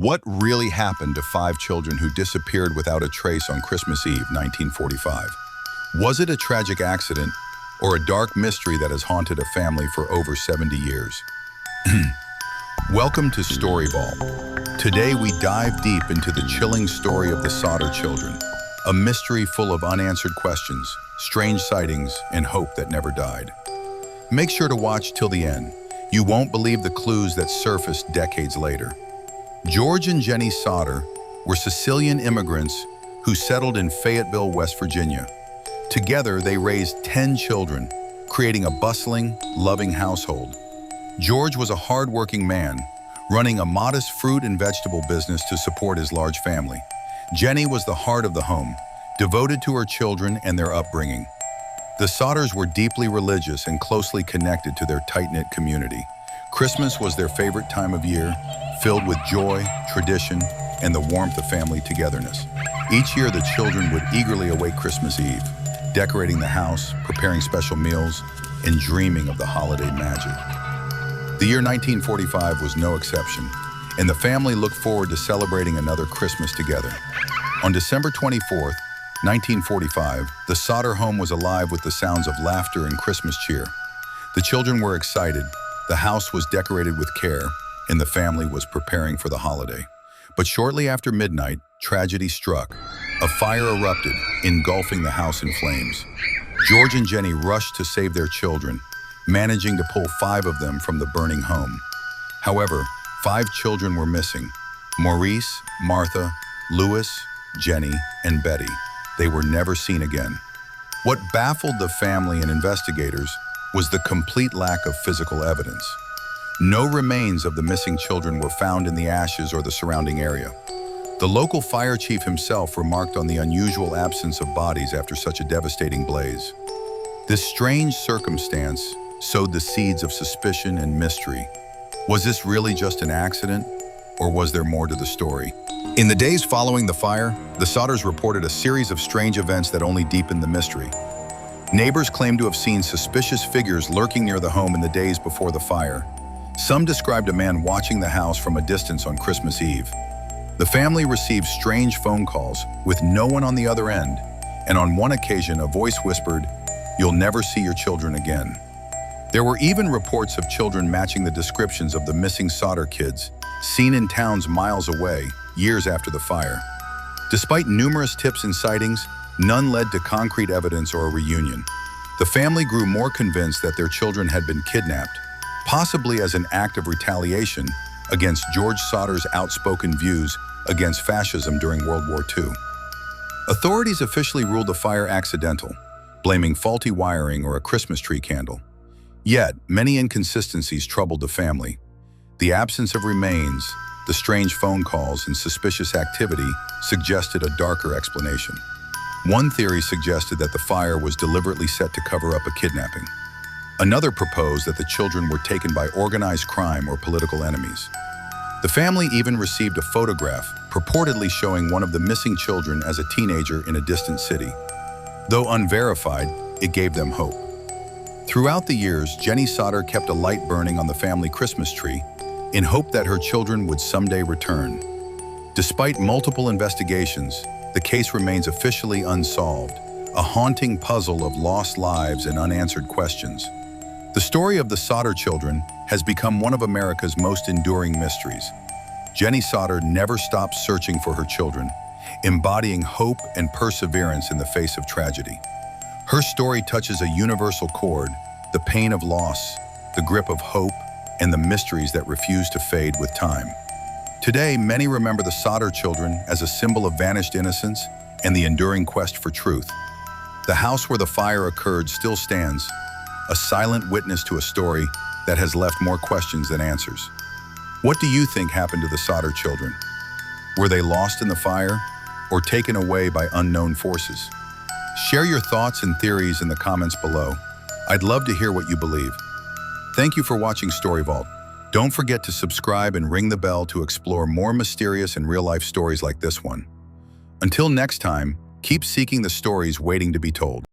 What really happened to 5 children who disappeared without a trace on Christmas Eve, 1945? Was it a tragic accident or a dark mystery that has haunted a family for over 70 years? Welcome to Story Vault. Today we dive deep into the chilling story of the Sodder children, a mystery full of unanswered questions, strange sightings, and hope that never died. Make sure to watch till the end. You won't believe the clues that surfaced decades later. George and Jenny Sodder were Sicilian immigrants who settled in Fayetteville, West Virginia. Together, they raised 10 children, creating a bustling, loving household. George was a hard-working man, running a modest fruit and vegetable business to support his large family. Jenny was the heart of the home, devoted to her children and their upbringing. The Sodders were deeply religious and closely connected to their tight-knit community. Christmas was their favorite time of year, filled with joy, tradition, and the warmth of family togetherness. Each year, the children would eagerly await Christmas Eve, decorating the house, preparing special meals, and dreaming of the holiday magic. The year 1945 was no exception, and the family looked forward to celebrating another Christmas together. On December 24th, 1945, the Sodder home was alive with the sounds of laughter and Christmas cheer. The children were excited, the house was decorated with care, and the family was preparing for the holiday. But shortly after midnight, tragedy struck. A fire erupted, engulfing the house in flames. George and Jenny rushed to save their children, managing to pull 5 of them from the burning home. However, 5 children were missing: Maurice, Martha, Louis, Jenny, and Betty. They were never seen again. What baffled the family and investigators was the complete lack of physical evidence. No remains of the missing children were found in the ashes or the surrounding area. The local fire chief himself remarked on the unusual absence of bodies after such a devastating blaze. This strange circumstance sowed the seeds of suspicion and mystery. Was this really just an accident, or was there more to the story? In the days following the fire, the Sodders reported a series of strange events that only deepened the mystery. Neighbors claimed to have seen suspicious figures lurking near the home in the days before the fire. Some described a man watching the house from a distance on Christmas Eve. The family received strange phone calls with no one on the other end, and on one occasion a voice whispered, "You'll never see your children again." There were even reports of children matching the descriptions of the missing Sodder kids, seen in towns miles away, years after the fire. Despite numerous tips and sightings, none led to concrete evidence or a reunion. The family grew more convinced that their children had been kidnapped, possibly as an act of retaliation against George Sodder's outspoken views against fascism during World War II. Authorities officially ruled the fire accidental, blaming faulty wiring or a Christmas tree candle. Yet, many inconsistencies troubled the family. The absence of remains, the strange phone calls, and suspicious activity suggested a darker explanation. One theory suggested that the fire was deliberately set to cover up a kidnapping. Another proposed that the children were taken by organized crime or political enemies. The family even received a photograph purportedly showing one of the missing children as a teenager in a distant city. Though unverified, it gave them hope. Throughout the years, Jenny Sodder kept a light burning on the family Christmas tree in hope that her children would someday return. Despite multiple investigations, the case remains officially unsolved, a haunting puzzle of lost lives and unanswered questions. The story of the Sodder children has become one of America's most enduring mysteries. Jenny Sodder never stopped searching for her children, embodying hope and perseverance in the face of tragedy. Her story touches a universal chord, the pain of loss, the grip of hope, and the mysteries that refuse to fade with time. Today, many remember the Sodder children as a symbol of vanished innocence and the enduring quest for truth. The house where the fire occurred still stands, a silent witness to a story that has left more questions than answers. What do you think happened to the Sodder children? Were they lost in the fire or taken away by unknown forces? Share your thoughts and theories in the comments below. I'd love to hear what you believe. Thank you for watching Story Vault. Don't forget to subscribe and ring the bell to explore more mysterious and real-life stories like this one. Until next time, keep seeking the stories waiting to be told.